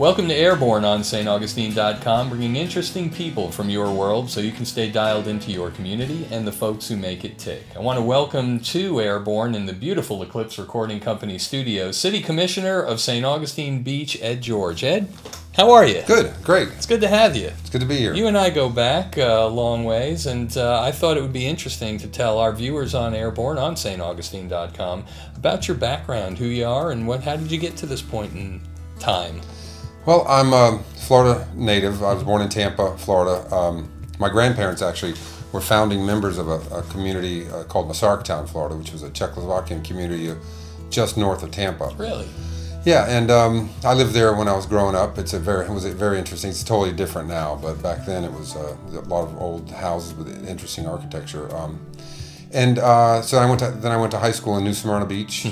Welcome to Airborne on StAugustine.com, bringing interesting people from your world so you can stay dialed into your community and the folks who make it tick. I want to welcome to Airborne in the beautiful Eclipse Recording Company studio, City Commissioner of St. Augustine Beach, Ed George. Ed, how are you? Good, great. It's good to have you. It's good to be here. You and I go back a long ways, and I thought it would be interesting to tell our viewers on Airborne on StAugustine.com about your background, who you are, and how did you get to this point in time? Well, I'm a Florida native. I was born in Tampa, Florida. My grandparents actually were founding members of a community called Masarktown, Florida, which was a Czechoslovakian community just north of Tampa. Really? Yeah, and I lived there when I was growing up. It was very interesting. It's totally different now, but back then it was a lot of old houses with interesting architecture. So I went to high school in New Smyrna Beach.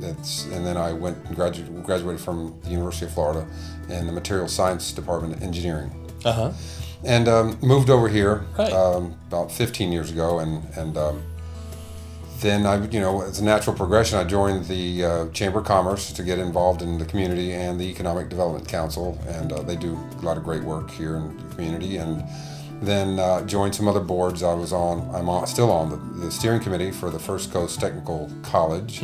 And then I went and graduated from the University of Florida in the Material Science Department of Engineering. And moved over here about 15 years ago, and then as a natural progression, I joined the Chamber of Commerce to get involved in the community and the Economic Development Council, and they do a lot of great work here in the community. And then joined some other boards. I'm still on the steering committee for the First Coast Technical College,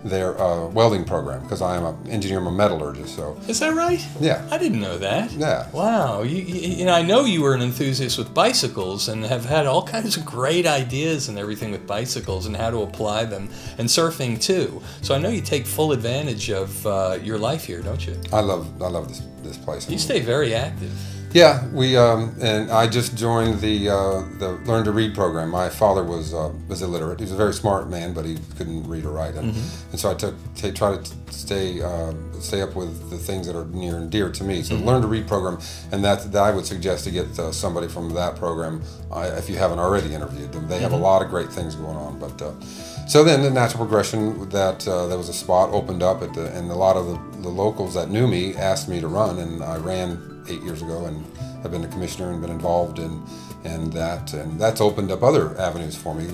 their welding program, because I am an engineer, I'm a metallurgist. So is that right? Yeah. I didn't know that. Yeah. Wow. You know, I know you were an enthusiast with bicycles and have had all kinds of great ideas and everything with bicycles and how to apply them, and surfing too. So I know you take full advantage of your life here, don't you? I love this place. You stay very active. Yeah, and I just joined the Learn to Read program. My father was illiterate. He was a very smart man, but he couldn't read or write, and so I try to stay up with the things that are near and dear to me. So Learn to Read program, and that I would suggest to get somebody from that program if you haven't already interviewed them. They have a lot of great things going on, but. So then the natural progression that there was a spot opened up and a lot of the locals that knew me asked me to run, and I ran 8 years ago, and I've been a commissioner and been involved in that's opened up other avenues for me,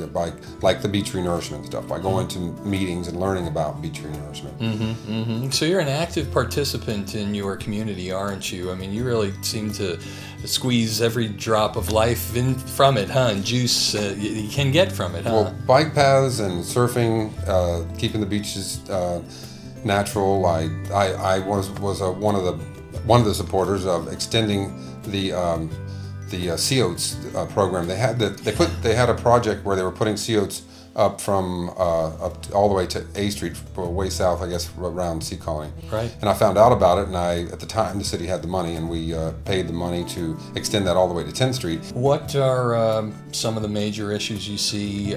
like the beach renourishment stuff, by going to meetings and learning about beach renourishment. So you're an active participant in your community, aren't you? I mean, you really seem to squeeze every drop of life from it, huh? And juice you can get from it, huh? Well, bike paths and surfing, keeping the beaches natural. I was one of the supporters of extending the COATS program. They had a project where they were putting COATS up from up all the way to A Street, way south, I guess, around Sea Colony. Right. And I found out about it, and at the time the city had the money, and we paid the money to extend that all the way to 10th Street. What are some of the major issues you see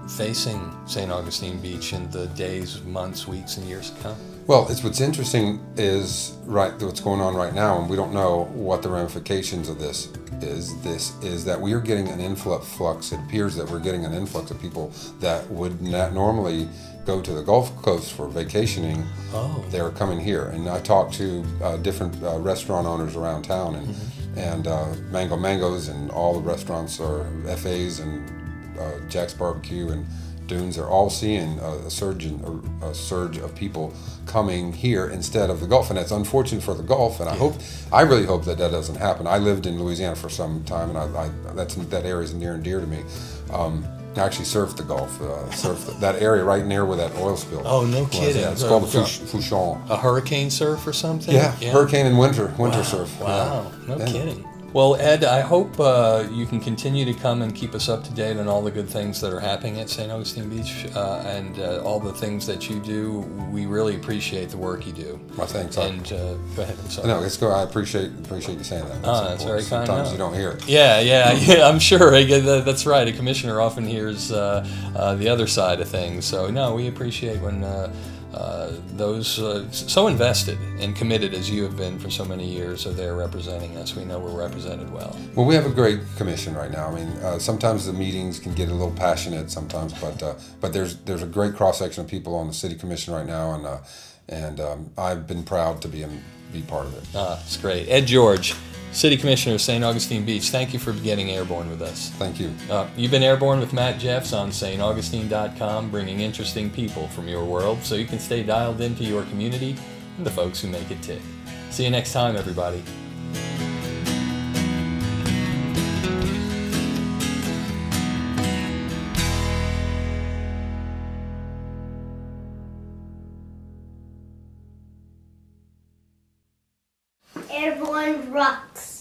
facing St. Augustine Beach in the days, months, weeks, and years to come? Well, what's interesting is what's going on right now, and we don't know what the ramifications of this is that we are getting an influx. It appears that we're getting an influx of people that would not normally go to the Gulf Coast for vacationing. They're coming here, and I talked to different restaurant owners around town, and Mango's and all the restaurants are FA's and Jack's Barbecue and Dunes are all seeing a surge of people coming here instead of the Gulf, and that's unfortunate for the Gulf. And I really hope that doesn't happen. I lived in Louisiana for some time, and that area is near and dear to me. I actually surfed the Gulf, surfed that area right near where that oil spill. Oh, no kidding! Yeah, it's called the Fouchon. A hurricane surf or something? Yeah, hurricane and winter surf. Wow, no kidding. Well, Ed, I hope you can continue to come and keep us up to date on all the good things that are happening at St. Augustine Beach and all the things that you do. We really appreciate the work you do. Well, thanks. And go ahead. I'm sorry. No, I appreciate you saying that. That's very kind. Sometimes you don't hear it. Yeah, I'm sure. That's right. A commissioner often hears the other side of things. So, no, we appreciate when those so invested and committed as you have been for so many years are there representing us. We know we're represented well. Well, we have a great commission right now. I mean, sometimes the meetings can get a little passionate sometimes, but there's a great cross section of people on the city commission right now, and I've been proud to be part of it. It's great. Ed George, City Commissioner of St. Augustine Beach, thank you for getting Airborne with us. Thank you. You've been Airborne with Matt Jeffs on StAugustine.com, bringing interesting people from your world so you can stay dialed into your community and the folks who make it tick. See you next time, everybody. Airborne rocks.